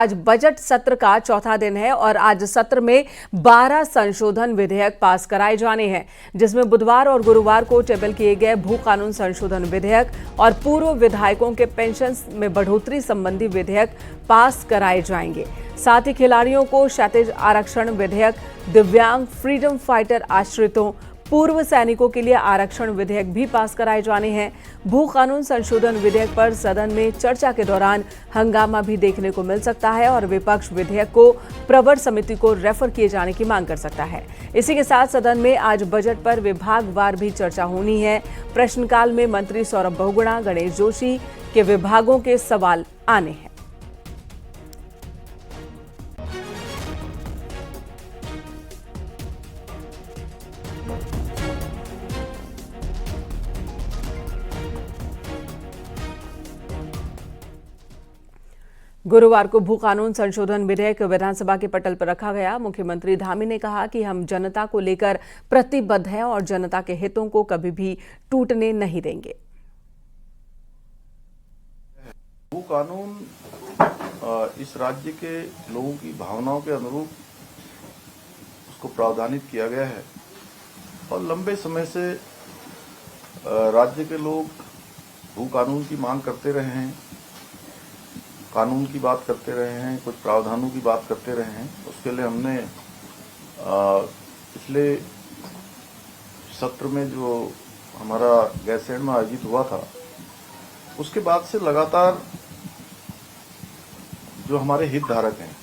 आज बजट सत्र का चौथा दिन है और आज सत्र में 12 संशोधन विधेयक पास कराए जाने हैं, जिसमें बुधवार और गुरुवार को टेबल किए गए भू कानून संशोधन विधेयक और पूर्व विधायकों के पेंशन में बढ़ोतरी संबंधी विधेयक पास कराए जाएंगे। साथ ही खिलाड़ियों को क्षैतिज आरक्षण विधेयक, दिव्यांग, फ्रीडम फाइटर आश्रितों, पूर्व सैनिकों के लिए आरक्षण विधेयक भी पास कराए जाने हैं। भू कानून संशोधन विधेयक पर सदन में चर्चा के दौरान हंगामा भी देखने को मिल सकता है और विपक्ष विधेयक को प्रवर समिति को रेफर किए जाने की मांग कर सकता है। इसी के साथ सदन में आज बजट पर विभागवार भी चर्चा होनी है। प्रश्नकाल में मंत्री सौरभ बहुगुणा, गणेश जोशी के विभागों के सवाल आने हैं। गुरुवार को भू कानून संशोधन विधेयक विधानसभा के पटल पर रखा गया। मुख्यमंत्री धामी ने कहा कि हम जनता को लेकर प्रतिबद्ध हैं और जनता के हितों को कभी भी टूटने नहीं देंगे। भू कानून इस राज्य के लोगों की भावनाओं के अनुरूप उसको प्रावधानित किया गया है और लंबे समय से राज्य के लोग भू कानून की मांग करते रहे हैं, कानून की बात करते रहे हैं, कुछ प्रावधानों की बात करते रहे हैं। उसके लिए हमने पिछले सत्र में जो हमारा गैरसैंण में आयोजित हुआ था, उसके बाद से लगातार जो हमारे हितधारक हैं,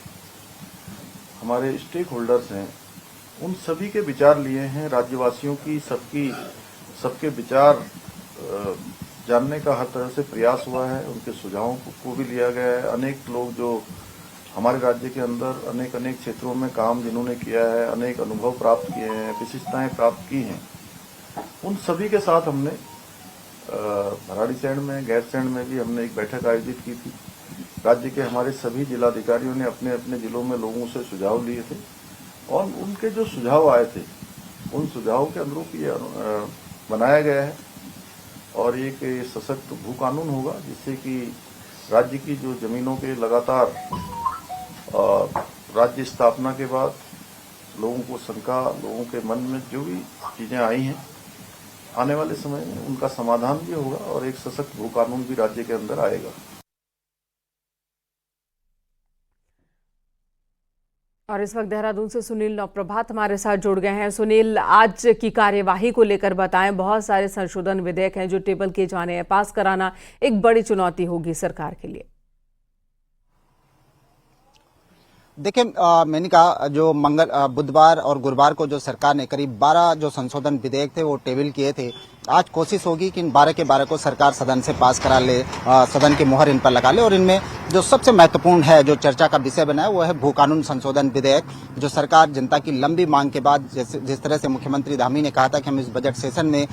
हमारे स्टेक होल्डर्स हैं, उन सभी के विचार लिए हैं। राज्यवासियों की सबके विचार जानने का हर तरह से प्रयास हुआ है। उनके सुझावों को भी लिया गया है। अनेक लोग जो हमारे राज्य के अंदर अनेक क्षेत्रों में काम जिन्होंने किया है, अनेक अनुभव प्राप्त किए हैं, विशिष्टताएं प्राप्त की हैं, उन सभी के साथ हमने भराड़ीसैंण में, गैरसैंण में भी हमने एक बैठक आयोजित की थी। राज्य के हमारे सभी जिलाधिकारियों ने अपने अपने जिलों में लोगों से सुझाव लिए थे और उनके जो सुझाव आए थे, उन सुझावों के अनुरूप ये बनाया गया है और एक सशक्त भू कानून होगा, जिससे कि राज्य की जो जमीनों के लगातार राज्य स्थापना के बाद लोगों को शंका, लोगों के मन में जो भी चीजें आई हैं, आने वाले समय में उनका समाधान भी होगा और एक सशक्त भू कानून भी राज्य के अंदर आएगा। और इस वक्त देहरादून से सुनील नवप्रभात हमारे साथ जुड़ गए हैं। सुनील, आज की कार्यवाही को लेकर बताएं। बहुत सारे संशोधन विधेयक हैं जो टेबल किए जाने हैं। पास कराना एक बड़ी चुनौती होगी सरकार के लिए। देखिए, मैंने कहा जो बुधवार और गुरुवार को जो सरकार ने करीब 12 जो संशोधन विधेयक थे वो टेबल किए थे। आज कोशिश होगी कि इन 12 के 12 को सरकार सदन से पास करा ले, सदन की मोहर इन पर लगा ले। और इनमें जो सबसे महत्वपूर्ण है, जो चर्चा का विषय बना है, वो है भू कानून संशोधन विधेयक, जो सरकार जनता की लंबी मांग के बाद जिस तरह से मुख्यमंत्री धामी ने कहा था कि हम इस बजट सेशन में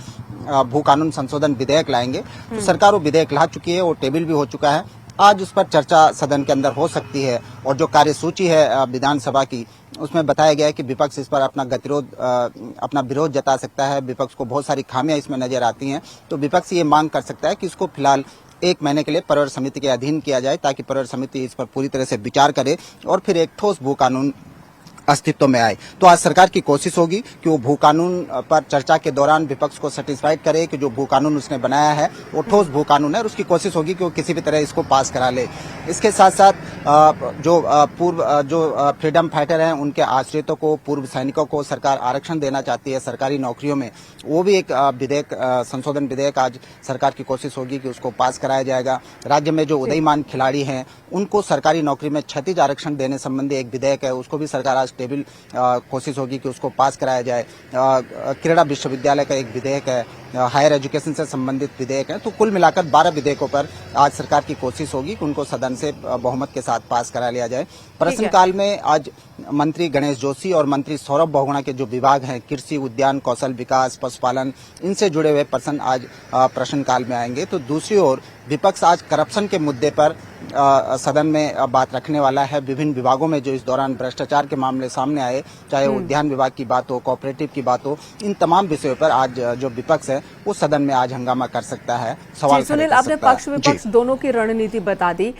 भू कानून संशोधन विधेयक लाएंगे, तो सरकार वो विधेयक ला चुकी है, वो टेबल भी हो चुका है। आज उस पर चर्चा सदन के अंदर हो सकती है और जो कार्यसूची है विधानसभा की, उसमें बताया गया है कि विपक्ष इस पर अपना विरोध जता सकता है। विपक्ष को बहुत सारी खामियां इसमें नजर आती हैं, तो विपक्ष ये मांग कर सकता है कि इसको फिलहाल 1 महीने के लिए प्रवर समिति के अधीन किया जाए, ताकि प्रवर समिति इस पर पूरी तरह से विचार करे और फिर एक ठोस भू कानून अस्तित्व में आए। तो आज सरकार की कोशिश होगी कि वो भू कानून पर चर्चा के दौरान विपक्ष को सेटिस्फाइड करे कि जो भू कानून उसने बनाया है वो ठोस भू कानून है, और उसकी कोशिश होगी कि वो किसी भी तरह इसको पास करा ले। इसके साथ साथ जो फ्रीडम फाइटर हैं, उनके आश्रितों को, पूर्व सैनिकों को सरकार आरक्षण देना चाहती है सरकारी नौकरियों में, वो भी एक विधेयक, संशोधन विधेयक आज सरकार की कोशिश होगी कि उसको पास कराया जाएगा। राज्य में जो उदयमान खिलाड़ी हैं, उनको सरकारी नौकरी में क्षैतिज आरक्षण देने संबंधी एक विधेयक है, उसको भी सरकार आज टेबल कोशिश होगी कि उसको पास कराया जाए। क्रीड़ा विश्वविद्यालय का एक विधेयक है, हायर एजुकेशन से संबंधित विधेयक है। तो कुल मिलाकर 12 विधेयकों पर आज सरकार की कोशिश होगी कि उनको सदन से बहुमत के साथ पास करा लिया जाए। प्रश्नकाल में आज मंत्री गणेश जोशी और मंत्री सौरभ बहुगुणा के जो विभाग हैं, कृषि, उद्यान, कौशल विकास, पशुपालन, इनसे जुड़े हुए पर्सन आज प्रश्नकाल में आएंगे। तो दूसरी ओर विपक्ष आज करप्शन के मुद्दे पर सदन में बात रखने वाला है। विभिन्न विभागों में जो इस दौरान भ्रष्टाचार के मामले सामने आए, चाहे उद्यान विभाग की बात हो, कोऑपरेटिव की बात हो, इन तमाम विषयों पर आज जो विपक्ष है वो सदन में आज हंगामा कर सकता है, सवाल सुनील, आपने पक्ष विपक्ष दोनों की रणनीति बता दी।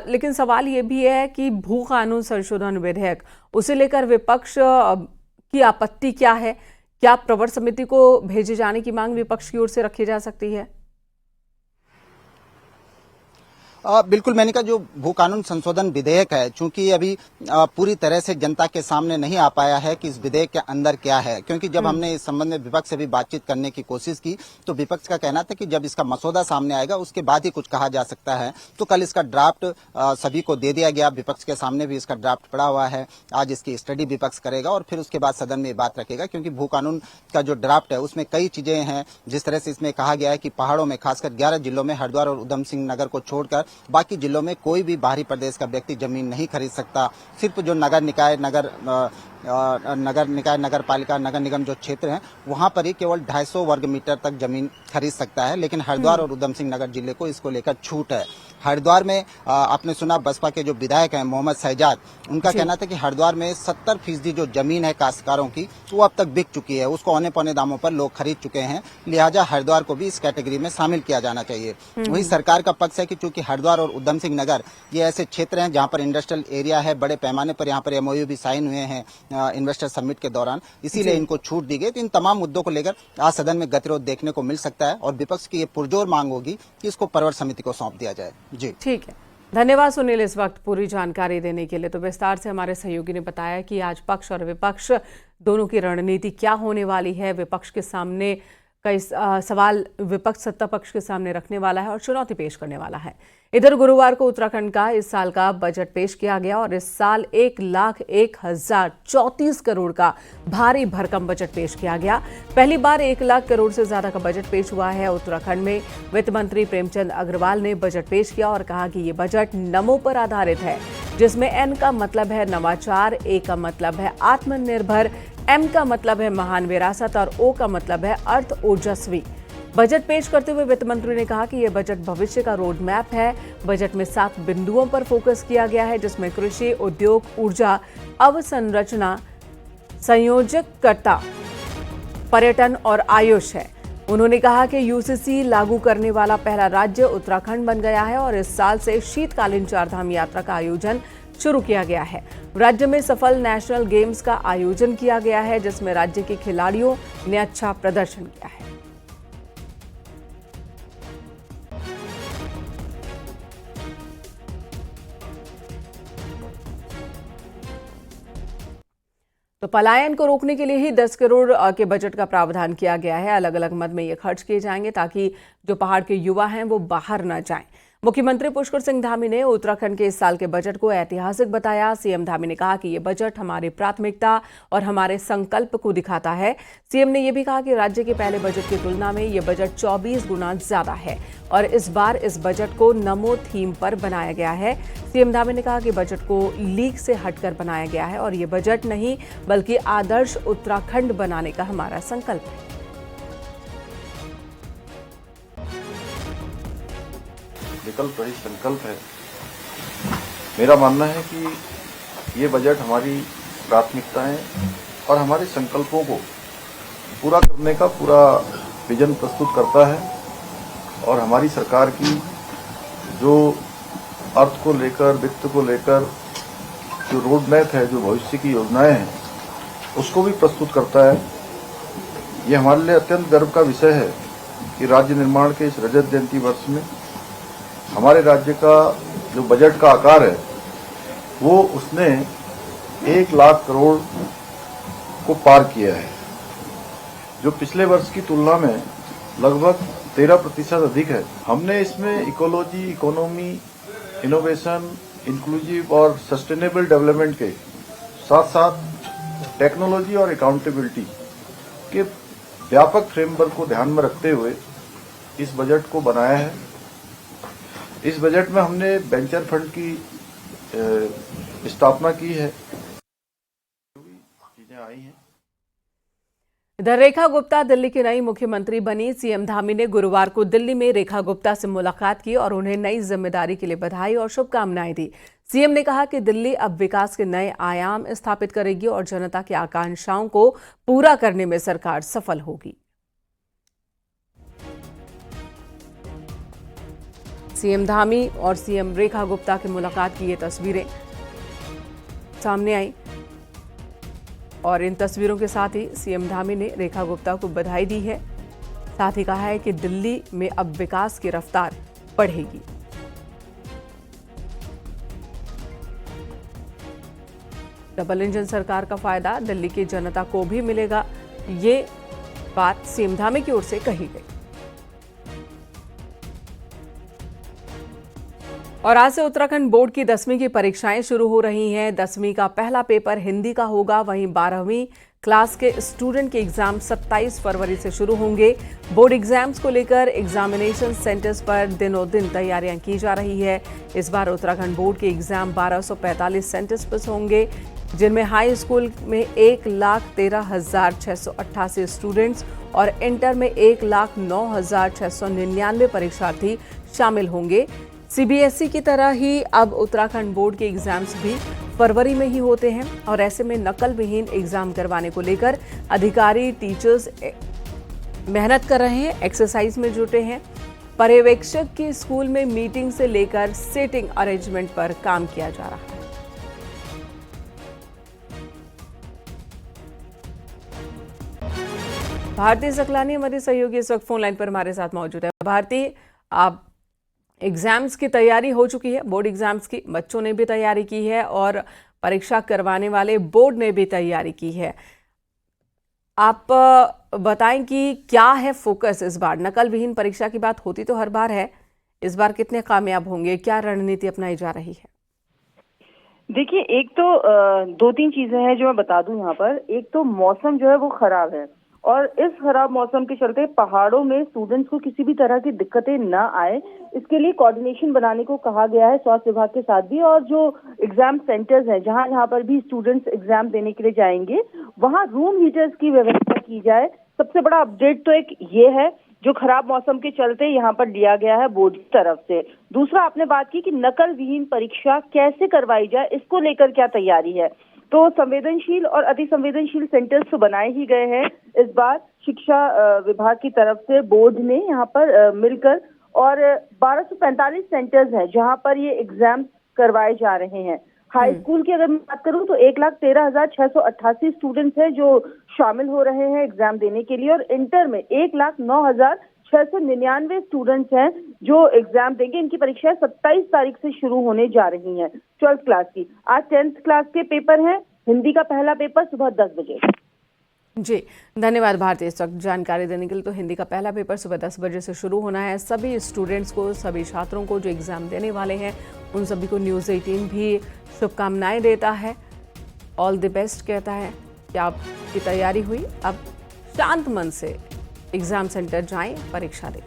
लेकिन सवाल ये भी है कि भू कानून संशोधन विधेयक, उसे लेकर विपक्ष की आपत्ति क्या है? क्या प्रवर समिति को भेजे जाने की मांग विपक्ष की ओर से रखी जा सकती है? बिल्कुल, मैंने कहा जो भू कानून संशोधन विधेयक है, चूंकि अभी पूरी तरह से जनता के सामने नहीं आ पाया है कि इस विधेयक के अंदर क्या है, क्योंकि जब हमने इस संबंध में विपक्ष से भी बातचीत करने की कोशिश की तो विपक्ष का कहना था कि जब इसका मसौदा सामने आएगा उसके बाद ही कुछ कहा जा सकता है। तो कल इसका ड्राफ्ट सभी को दे दिया गया, विपक्ष के सामने भी इसका ड्राफ्ट पड़ा हुआ है। आज इसकी स्टडी विपक्ष करेगा और फिर उसके बाद सदन में ये बात रखेगा, क्योंकि भू कानून का जो ड्राफ्ट है उसमें कई चीजें हैं। जिस तरह से इसमें कहा गया है कि पहाड़ों में खासकर 11 जिलों में हरिद्वार और उधम सिंह नगर को छोड़कर बाकी जिलों में कोई भी बाहरी प्रदेश का व्यक्ति जमीन नहीं खरीद सकता। सिर्फ जो नगर निकाय, नगर पालिका, नगर निगम जो क्षेत्र हैं वहां पर ही केवल 250 वर्ग मीटर तक जमीन खरीद सकता है। लेकिन हरिद्वार और उधम सिंह नगर जिले को इसको लेकर छूट है। हरिद्वार में आपने सुना बसपा के जो विधायक हैं मोहम्मद शहजाद, उनका कहना था कि हरिद्वार में 70% जो जमीन है काश्तकारों की वो अब तक बिक चुकी है, उसको औने पौने दामों पर लोग खरीद चुके हैं, लिहाजा हरिद्वार को भी इस कैटेगरी में शामिल किया जाना चाहिए। वही सरकार का पक्ष है कि चूंकि हरिद्वार और उधम सिंह नगर ये ऐसे क्षेत्र हैं जहां पर इंडस्ट्रियल एरिया है, बड़े पैमाने पर यहाँ पर एमओयू भी साइन हुए हैं इन्वेस्टर समिट के दौरान, इसीलिए इनको छूट दी गई। तो इन तमाम मुद्दों को लेकर आज सदन में गतिरोध देखने को मिल सकता है और विपक्ष की ये पुरजोर मांग होगी कि इसको प्रवर समिति को सौंप दिया जाए। जी ठीक है, धन्यवाद सुनील इस वक्त पूरी जानकारी देने के लिए। तो विस्तार से हमारे सहयोगी ने बताया कि आज पक्ष और विपक्ष दोनों की रणनीति क्या होने वाली है। विपक्ष के सामने कई सवाल विपक्ष सत्ता पक्ष के सामने रखने वाला है और चुनौती पेश करने वाला है। इधर गुरुवार को उत्तराखंड का इस साल का बजट पेश किया गया और इस साल 1,01,034 करोड़ का भारी भरकम बजट पेश किया गया। पहली बार 1 लाख करोड़ से ज्यादा का बजट पेश हुआ है। उत्तराखंड में वित्त मंत्री प्रेमचंद अग्रवाल ने बजट पेश किया और कहा कि ये बजट नमो पर आधारित है, जिसमें N का मतलब है नवाचार, A का मतलब है आत्मनिर्भर, M का मतलब है महान विरासत और O का मतलब है अर्थ ओजस्वी। बजट पेश करते हुए वित्त मंत्री ने कहा कि यह बजट भविष्य का रोड मैप है। बजट में 7 बिंदुओं पर फोकस किया गया है, जिसमें कृषि, उद्योग, ऊर्जा, अवसंरचना, संयोजकता, पर्यटन और आयुष है। उन्होंने कहा कि यूसीसी लागू करने वाला पहला राज्य उत्तराखंड बन गया है और इस साल से शीतकालीन चारधाम यात्रा का आयोजन शुरू किया गया है। राज्य में सफल नेशनल गेम्स का आयोजन किया गया है, जिसमें राज्य के खिलाड़ियों ने अच्छा प्रदर्शन किया है। तो पलायन को रोकने के लिए ही 10 करोड़ के बजट का प्रावधान किया गया है। अलग अलग मद में ये खर्च किए जाएंगे ताकि जो पहाड़ के युवा हैं वो बाहर न जाएं। मुख्यमंत्री पुष्कर सिंह धामी ने उत्तराखंड के इस साल के बजट को ऐतिहासिक बताया। सीएम धामी ने कहा कि ये बजट हमारी प्राथमिकता और हमारे संकल्प को दिखाता है। सीएम ने यह भी कहा कि राज्य के पहले बजट की तुलना में ये बजट 24 गुना ज्यादा है और इस बार इस बजट को नमो थीम पर बनाया गया है। सीएम धामी ने कहा कि बजट को लीक से हटकर बनाया गया है और ये बजट नहीं बल्कि आदर्श उत्तराखंड बनाने का हमारा संकल्प है। विकल्प रहित संकल्प है। मेरा मानना है कि ये बजट हमारी प्राथमिकताएं और हमारे संकल्पों को पूरा करने का पूरा विजन प्रस्तुत करता है और हमारी सरकार की जो अर्थ को लेकर, वित्त को लेकर जो रोड मैप है, जो भविष्य की योजनाएं हैं, उसको भी प्रस्तुत करता है। ये हमारे लिए अत्यंत गर्व का विषय है कि राज्य निर्माण के इस रजत जयंती वर्ष में हमारे राज्य का जो बजट का आकार है वो उसने 1 लाख करोड़ को पार किया है, जो पिछले वर्ष की तुलना में लगभग 13% अधिक है। हमने इसमें इकोलॉजी, इकोनॉमी, इनोवेशन, इंक्लूसिव और सस्टेनेबल डेवलपमेंट के साथ साथ टेक्नोलॉजी और अकाउंटेबिलिटी के व्यापक फ्रेमवर्क को ध्यान में रखते हुए इस बजट को बनाया है। इस बजट में हमने वेंचर फंड की स्थापना की है। चीजें आई हैं। इधर रेखा गुप्ता दिल्ली की नई मुख्यमंत्री बनी। सीएम धामी ने गुरुवार को दिल्ली में रेखा गुप्ता से मुलाकात की और उन्हें नई जिम्मेदारी के लिए बधाई और शुभकामनाएं दी। सीएम ने कहा कि दिल्ली अब विकास के नए आयाम स्थापित करेगी और जनता की आकांक्षाओं को पूरा करने में सरकार सफल होगी। सीएम धामी और सीएम रेखा गुप्ता की मुलाकात की ये तस्वीरें सामने आई और इन तस्वीरों के साथ ही सीएम धामी ने रेखा गुप्ता को बधाई दी है। साथ ही कहा है कि दिल्ली में अब विकास की रफ्तार बढ़ेगी। डबल इंजन सरकार का फायदा दिल्ली की जनता को भी मिलेगा, ये बात सीएम धामी की ओर से कही गई। और आज से उत्तराखंड बोर्ड की 10वीं की परीक्षाएं शुरू हो रही हैं। 10वीं का पहला पेपर हिंदी का होगा, वहीं 12वीं क्लास के स्टूडेंट के एग्जाम 27 फरवरी से शुरू होंगे। बोर्ड एग्जाम्स को लेकर एग्जामिनेशन सेंटर्स पर दिनों दिन तैयारियां की जा रही है। इस बार उत्तराखंड बोर्ड के एग्जाम 1245 सेंटर्स पर होंगे, जिनमें हाई स्कूल में 1,13,688 स्टूडेंट्स और इंटर में 1,09,699 परीक्षार्थी शामिल होंगे। सीबीएसई की तरह ही अब उत्तराखंड बोर्ड के एग्जाम्स भी फरवरी में ही होते हैं और ऐसे में नकल विहीन एग्जाम करवाने को लेकर अधिकारी टीचर्स मेहनत कर रहे हैं, एक्सरसाइज में जुटे हैं। पर्यवेक्षक की स्कूल में मीटिंग से लेकर सीटिंग अरेंजमेंट पर काम किया जा रहा है। भारती सकलानी हमारी सहयोगी इस वक्त फोन लाइन पर हमारे साथ मौजूद है। भारती, आप एग्जाम्स की तैयारी हो चुकी है, बोर्ड एग्जाम्स की, बच्चों ने भी तैयारी की है और परीक्षा करवाने वाले बोर्ड ने भी तैयारी की है। आप बताएं कि क्या है फोकस इस बार? नकल विहीन परीक्षा की बात होती तो हर बार है, इस बार कितने कामयाब होंगे, क्या रणनीति अपनाई जा रही है? देखिए, एक तो 2-3 चीजें हैं जो मैं बता दूं यहाँ पर। एक तो मौसम जो है वो खराब है और इस खराब मौसम के चलते पहाड़ों में स्टूडेंट्स को किसी भी तरह की दिक्कतें न आए, इसके लिए कोऑर्डिनेशन बनाने को कहा गया है स्वास्थ्य विभाग के साथ भी। और जो एग्जाम सेंटर्स हैं, जहां पर भी स्टूडेंट्स एग्जाम देने के लिए जाएंगे, वहां रूम हीटर्स की व्यवस्था की जाए। सबसे बड़ा अपडेट तो एक ये है जो खराब मौसम के चलते यहाँ पर लिया गया है बोर्ड की तरफ से। दूसरा, आपने बात की कि नकल विहीन परीक्षा कैसे करवाई जाए, इसको लेकर क्या तैयारी है। तो संवेदनशील और अति संवेदनशील सेंटर्स तो बनाए ही गए हैं। इस बार शिक्षा विभाग की तरफ से बोर्ड ने यहाँ पर मिलकर और 1245 सेंटर्स हैं जहाँ पर ये एग्जाम करवाए जा रहे हैं। हाई स्कूल की अगर मैं बात करूँ तो 1,13,688 स्टूडेंट्स हैं जो शामिल हो रहे हैं एग्जाम देने के लिए और इंटर में 1,09,699 स्टूडेंट्स हैं जो एग्जाम देंगे। इनकी परीक्षाएं 27 तारीख से शुरू होने जा रही हैं 12th क्लास की। आज 10th क्लास के पेपर हैं, हिंदी का पहला पेपर सुबह 10 बजे। जी, धन्यवाद भारती इस वक्त जानकारी देने के लिए। तो हिंदी का पहला पेपर सुबह 10 बजे से शुरू होना है। सभी स्टूडेंट्स को, सभी छात्रों को जो एग्जाम देने वाले हैं, उन सभी को न्यूज़ 18 भी शुभकामनाएं देता है, ऑल द बेस्ट कहता है कि आपकी तैयारी हुई, अब शांत मन से एग्जाम सेंटर जाएं, परीक्षा दें।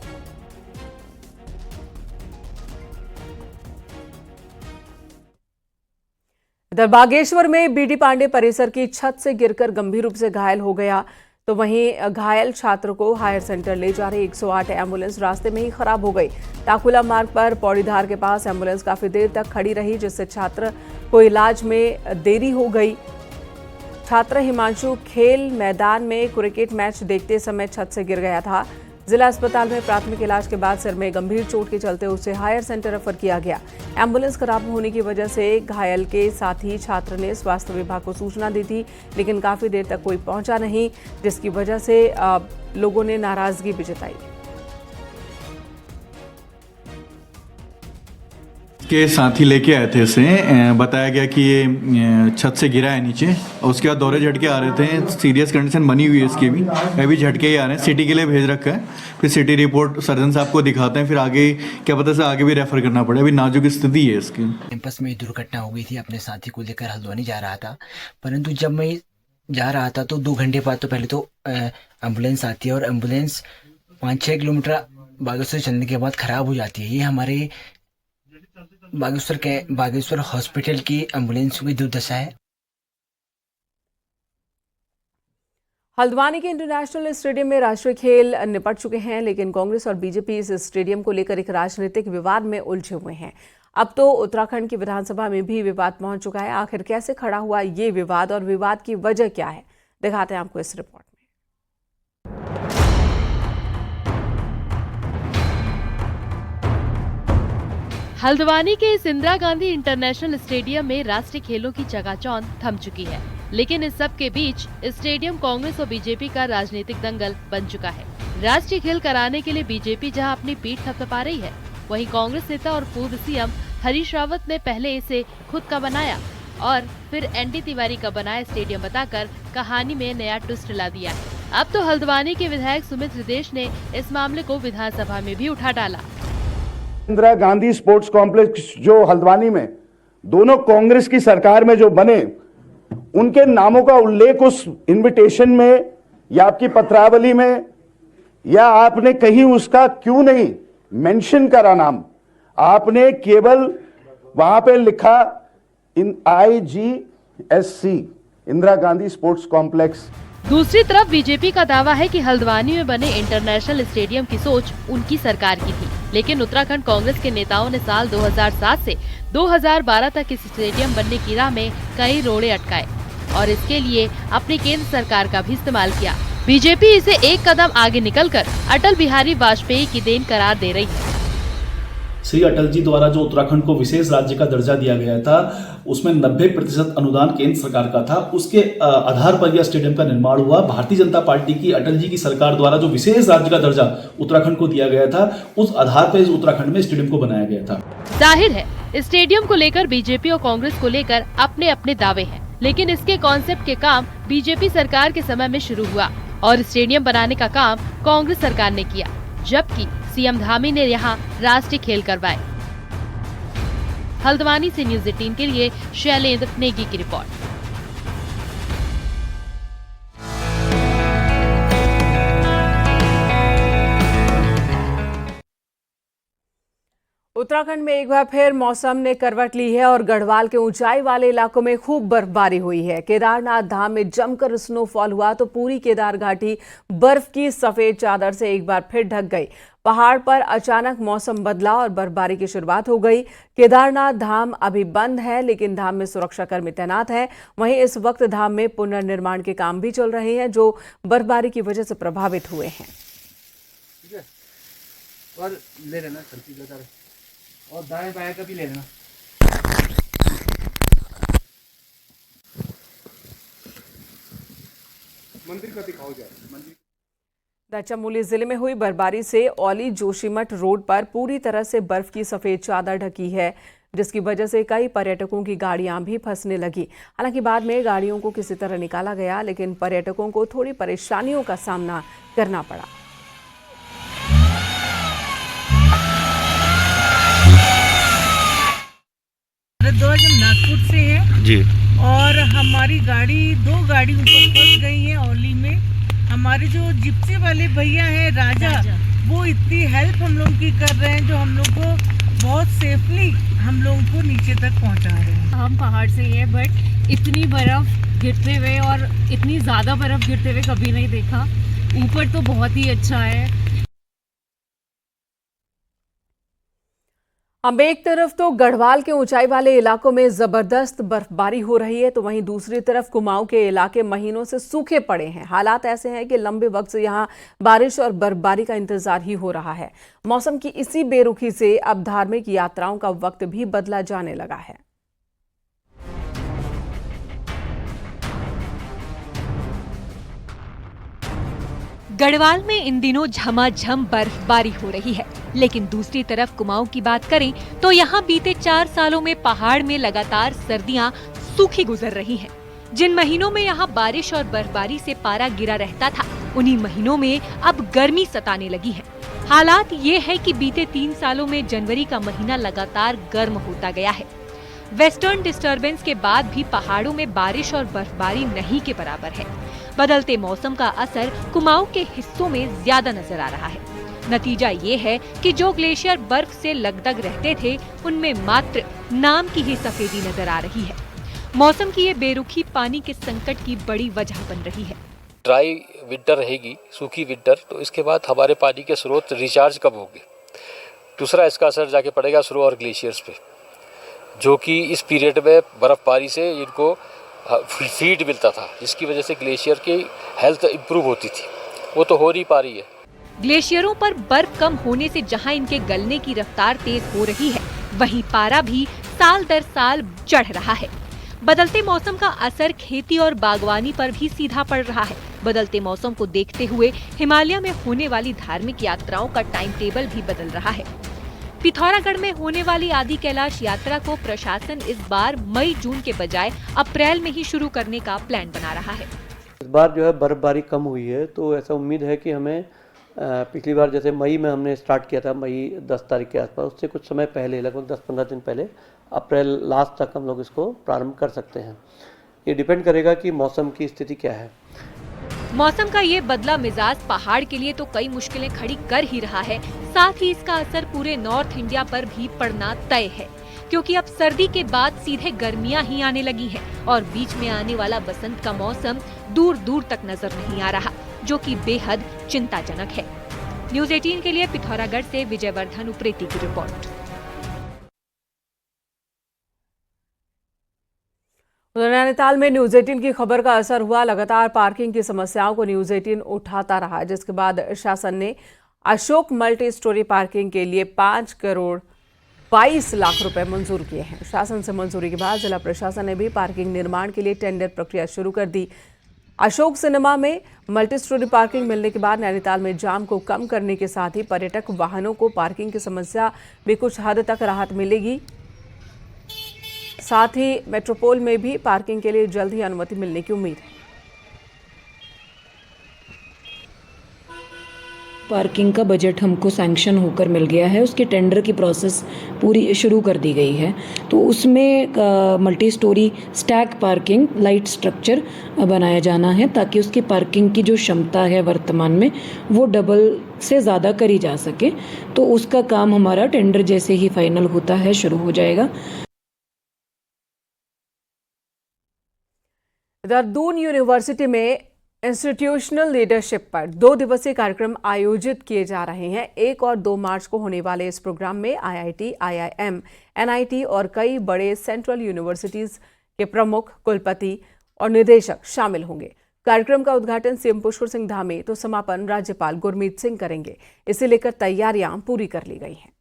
इधर बागेश्वर में बीडी पांडे परिसर की छत से गिरकर गंभीर रूप से घायल हो गया, तो वहीं घायल छात्र को हायर सेंटर ले जा रही 108 एम्बुलेंस रास्ते में ही खराब हो गई। टाकुला मार्ग पर पौड़ीधार के पास एम्बुलेंस काफी देर तक खड़ी रही, जिससे छात्र को इलाज में देरी हो गई। छात्र हिमांशु खेल मैदान में क्रिकेट मैच देखते समय छत से गिर गया था। जिला अस्पताल में प्राथमिक इलाज के बाद सिर में गंभीर चोट के चलते उसे हायर सेंटर रेफर किया गया। एम्बुलेंस खराब होने की वजह से घायल के साथ ही छात्र ने स्वास्थ्य विभाग को सूचना दी थी, लेकिन काफी देर तक कोई पहुंचा नहीं, जिसकी वजह से लोगों ने नाराजगी भी जताई। के साथी लेके आए थे इसे, बताया गया कि ये छत से गिरा है नीचे और उसके बाद दौरे झटके आ रहे थे, सीरियस कंडीशन बनी हुई है इसकी भी, अभी झटके ही आ रहे हैं। सिटी के लिए भेज रखा है, फिर सिटी रिपोर्ट सर्जन साहब को दिखाते हैं, फिर आगे क्या पता से आगे भी रेफर करना पड़े। अभी नाजुक स्थिति है इसकी। कैंपस में दुर्घटना हो गई थी, अपने साथी को लेकर हल्द्वानी जा रहा था, परंतु जब मैं जा रहा था तो 2 घंटे बाद तो पहले तो एम्बुलेंस आती है और एम्बुलेंस 5-6 किलोमीटर बागेश्वर चलने के बाद खराब हो जाती है। ये हमारे बागेश्वर हॉस्पिटल की एम्बुलेंस की दुर्दशा है। हल्द्वानी के इंटरनेशनल स्टेडियम में राष्ट्रीय खेल निपट चुके हैं, लेकिन कांग्रेस और बीजेपी इस स्टेडियम को लेकर एक राजनीतिक विवाद में उलझे हुए हैं। अब तो उत्तराखंड की विधानसभा में भी विवाद पहुंच चुका है। आखिर कैसे खड़ा हुआ ये विवाद और विवाद की वजह क्या है, दिखाते हैं आपको इस रिपोर्ट में। हल्द्वानी के इस इंदिरा गांधी इंटरनेशनल स्टेडियम में राष्ट्रीय खेलों की चकाचौंध थम चुकी है, लेकिन इस सब के बीच स्टेडियम कांग्रेस और बीजेपी का राजनीतिक दंगल बन चुका है। राष्ट्रीय खेल कराने के लिए बीजेपी जहां अपनी पीठ थपथपा रही है, वहीं कांग्रेस नेता और पूर्व सीएम हरीश रावत ने पहले इसे खुद का बनाया और फिर एनडी तिवारी का बनाया स्टेडियम बताकर कहानी में नया ट्विस्ट ला दिया है। अब तो हल्द्वानी के विधायक सुमित हृदयेश ने इस मामले को विधानसभा में भी उठा डाला। इंदिरा गांधी स्पोर्ट्स कॉम्प्लेक्स जो हल्द्वानी में दोनों कांग्रेस की सरकार में जो बने, उनके नामों का उल्लेख उस इनविटेशन में या आपकी पत्रावली में या आपने कहीं उसका क्यों नहीं मेंशन करा नाम? आपने केवल वहां पे लिखा IGSC Indira Gandhi sports complex. दूसरी तरफ बीजेपी का दावा है कि हल्द्वानी में बने इंटरनेशनल स्टेडियम की सोच उनकी सरकार की थी, लेकिन उत्तराखंड कांग्रेस के नेताओं ने साल 2007 से 2012 तक इस स्टेडियम बनने की राह में कई रोड़े अटकाए और इसके लिए अपनी केंद्र सरकार का भी इस्तेमाल किया। बीजेपी इसे एक कदम आगे निकलकर अटल बिहारी वाजपेयी की देन करार दे रही है। श्री अटल जी द्वारा जो उत्तराखंड को विशेष राज्य का दर्जा दिया गया था, उसमें 90% अनुदान केंद्र सरकार का था। उसके आधार पर यह स्टेडियम का निर्माण हुआ। भारतीय जनता पार्टी की अटल जी की सरकार द्वारा जो विशेष राज्य का दर्जा उत्तराखंड को दिया गया था, उस आधार पर इस उत्तराखंड में स्टेडियम को बनाया गया था। जाहिर है स्टेडियम को लेकर बीजेपी और कांग्रेस को लेकर अपने अपने दावे हैं, लेकिन इसके कॉन्सेप्ट के काम बीजेपी सरकार के समय में शुरू हुआ और स्टेडियम बनाने का काम कांग्रेस सरकार ने किया, जबकि सीएम धामी ने यहाँ राष्ट्रीय खेल करवाए। हल्द्वानी से न्यूज़ 18 के लिए शैलेंद्र नेगी की रिपोर्ट। उत्तराखंड में एक बार फिर मौसम ने करवट ली है और गढ़वाल के ऊंचाई वाले इलाकों में खूब बर्फबारी हुई है। केदारनाथ धाम में जमकर स्नोफॉल हुआ तो पूरी केदार घाटी बर्फ की सफेद चादर से एक बार फिर ढक गई। पहाड़ पर अचानक मौसम बदला और बर्फबारी की शुरुआत हो गई। केदारनाथ धाम अभी बंद है, लेकिन धाम में सुरक्षाकर्मी तैनात हैं। वहीं इस वक्त धाम में पुनर्निर्माण के काम भी चल रहे हैं, जो बर्फबारी की वजह से प्रभावित हुए हैं। और ले लेना और दाएं बाएं का भी ले लेना। मंदिर का दिखाओ जाए। चमोली जिले में हुई बर्फबारी से औली जोशीमठ रोड पर पूरी तरह से बर्फ की सफेद चादर ढकी है, जिसकी वजह से कई पर्यटकों की गाड़ियां भी फंसने लगी। हालांकि बाद में गाड़ियों को किसी तरह निकाला गया, लेकिन पर्यटकों को थोड़ी परेशानियों का सामना करना पड़ा। हम नागपुर से हैं जी, और हमारी दो गाड़ी ऊपर फंस गई है औली में। हमारे जो जिप्सी वाले भैया हैं राजा, वो इतनी हेल्प हम लोग की कर रहे हैं, जो हम लोग को बहुत सेफली हम लोगों को नीचे तक पहुंचा रहे हैं। हम पहाड़ से ही है, बट इतनी बर्फ गिरते हुए और इतनी ज़्यादा बर्फ गिरते हुए कभी नहीं देखा। ऊपर तो बहुत ही अच्छा है। अब एक तरफ तो गढ़वाल के ऊंचाई वाले इलाकों में जबरदस्त बर्फबारी हो रही है, तो वहीं दूसरी तरफ कुमाऊं के इलाके महीनों से सूखे पड़े हैं। हालात ऐसे हैं कि लंबे वक्त से यहां बारिश और बर्फबारी का इंतजार ही हो रहा है। मौसम की इसी बेरुखी से अब धार्मिक यात्राओं का वक्त भी बदला जाने लगा है। गढ़वाल में इन दिनों झमाझम बर्फबारी हो रही है, लेकिन दूसरी तरफ कुमाऊं की बात करें तो यहाँ बीते 4 सालों में पहाड़ में लगातार सर्दियाँ सूखी गुजर रही हैं। जिन महीनों में यहाँ बारिश और बर्फबारी से पारा गिरा रहता था, उन्हीं महीनों में अब गर्मी सताने लगी है। हालात ये है कि बीते 3 सालों में जनवरी का महीना लगातार गर्म होता गया है। वेस्टर्न डिस्टर्बेंस के बाद भी पहाड़ों में बारिश और बर्फबारी नहीं के बराबर है। बदलते मौसम का असर कुमाऊं के हिस्सों में ज्यादा नजर आ रहा है। नतीजा ये है कि जो ग्लेशियर बर्फ से लगदग रहते थे, उनमें मात्र नाम की ही सफेदी नजर आ रही है। मौसम की ये बेरुखी पानी के संकट की बड़ी वजह बन रही है। ड्राई विंटर रहेगी, सूखी विंटर, तो इसके बाद हमारे पानी के स्रोत रिचार्ज कब होंगे। दूसरा इसका असर जाके पड़ेगा स्नो और ग्लेशियर्स पे, जो कि इस पीरियड में बर्फबारी से इनको फीड मिलता था, जिसकी वजह से ग्लेशियर की हेल्थ इंप्रूव होती थी। वो तो हो नहीं पा रही है। ग्लेशियरों पर बर्फ कम होने से जहां इनके गलने की रफ्तार तेज हो रही है, वहीं पारा भी साल दर साल चढ़ रहा है। बदलते मौसम का असर खेती और बागवानी पर भी सीधा पड़ रहा है। बदलते मौसम को देखते हुए हिमालय में होने वाली धार्मिक यात्राओं का टाइम टेबल भी बदल रहा है। पिथौरागढ़ में होने वाली आदि कैलाश यात्रा को प्रशासन इस बार मई जून के बजाय अप्रैल में ही शुरू करने का प्लान बना रहा है। इस बार जो है बर्फबारी कम हुई है, तो ऐसा उम्मीद है कि हमें पिछली बार जैसे मई में हमने स्टार्ट किया था, मई 10 तारीख के आसपास, उससे कुछ समय पहले, लगभग 10-15 दिन पहले, अप्रैल लास्ट तक हम लोग इसको प्रारंभ कर सकते हैं। ये डिपेंड करेगा कि मौसम की स्थिति क्या है। मौसम का ये बदला मिजाज पहाड़ के लिए तो कई मुश्किलें खड़ी कर ही रहा है, साथ ही इसका असर पूरे नॉर्थ इंडिया पर भी पड़ना तय है, क्योंकि अब सर्दी के बाद सीधे गर्मियां ही आने लगी हैं और बीच में आने वाला बसंत का मौसम दूर दूर तक नजर नहीं आ रहा, जो कि बेहद चिंताजनक है। न्यूज़ 18 के लिए पिथौरागढ़ से विजयवर्धन उप्रेती की रिपोर्ट। नैनीताल में न्यूज़ 18 की खबर का असर हुआ। लगातार पार्किंग की समस्याओं को न्यूज़ 18 उठाता रहा, जिसके बाद शासन ने अशोक मल्टी स्टोरी पार्किंग के लिए 5 करोड़ 22 लाख रुपए मंजूर किए हैं। शासन से मंजूरी के बाद जिला प्रशासन ने भी पार्किंग निर्माण के लिए टेंडर प्रक्रिया शुरू कर दी। अशोक सिनेमा में मल्टी स्टोरी पार्किंग मिलने के बाद नैनीताल में जाम को कम करने के साथ ही पर्यटक वाहनों को पार्किंग की समस्या भी कुछ हद तक राहत मिलेगी। साथ ही मेट्रोपोल में भी पार्किंग के लिए जल्द ही अनुमति मिलने की उम्मीद है। पार्किंग का बजट हमको सैंक्शन होकर मिल गया है, उसके टेंडर की प्रोसेस पूरी शुरू कर दी गई है। तो उसमें multi storey stack parking light structure बनाया जाना है, ताकि उसकी पार्किंग की जो क्षमता है वर्तमान में वो डबल से ज़्यादा करी जा सके। तो उसका काम हमारा टेंडर जैसे ही फाइनल होता है शुरू हो जाएगा। इधर दून यूनिवर्सिटी में इंस्टीट्यूशनल लीडरशिप पर 2 दिवसीय कार्यक्रम आयोजित किए जा रहे हैं। 1 और 2 मार्च को होने वाले इस प्रोग्राम में IIT, IIM, NIT और कई बड़े सेंट्रल यूनिवर्सिटीज के प्रमुख, कुलपति और निदेशक शामिल होंगे। कार्यक्रम का उद्घाटन CM पुष्कर सिंह धामी तो समापन राज्यपाल गुरमीत सिंह करेंगे। इसे लेकर तैयारियां पूरी कर ली गई हैं।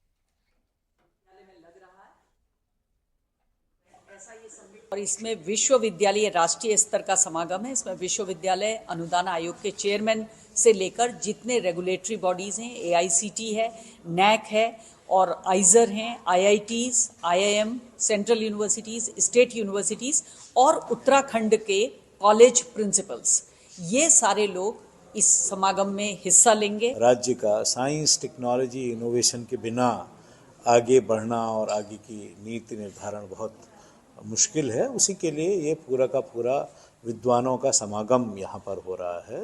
और इसमें विश्वविद्यालय राष्ट्रीय स्तर का समागम है। इसमें विश्वविद्यालय अनुदान आयोग के चेयरमैन से लेकर जितने रेगुलेटरी बॉडीज हैं, AICT है, NAC है और आइजर हैं, IITs, IIM, central universities, state universities और उत्तराखंड के कॉलेज प्रिंसिपल्स, ये सारे लोग इस समागम में हिस्सा लेंगे। राज्य का साइंस, टेक्नोलॉजी, इनोवेशन के बिना आगे बढ़ना और आगे की नीति निर्धारण बहुत मुश्किल है। उसी के लिए ये पूरा का पूरा विद्वानों का समागम यहाँ पर हो रहा है।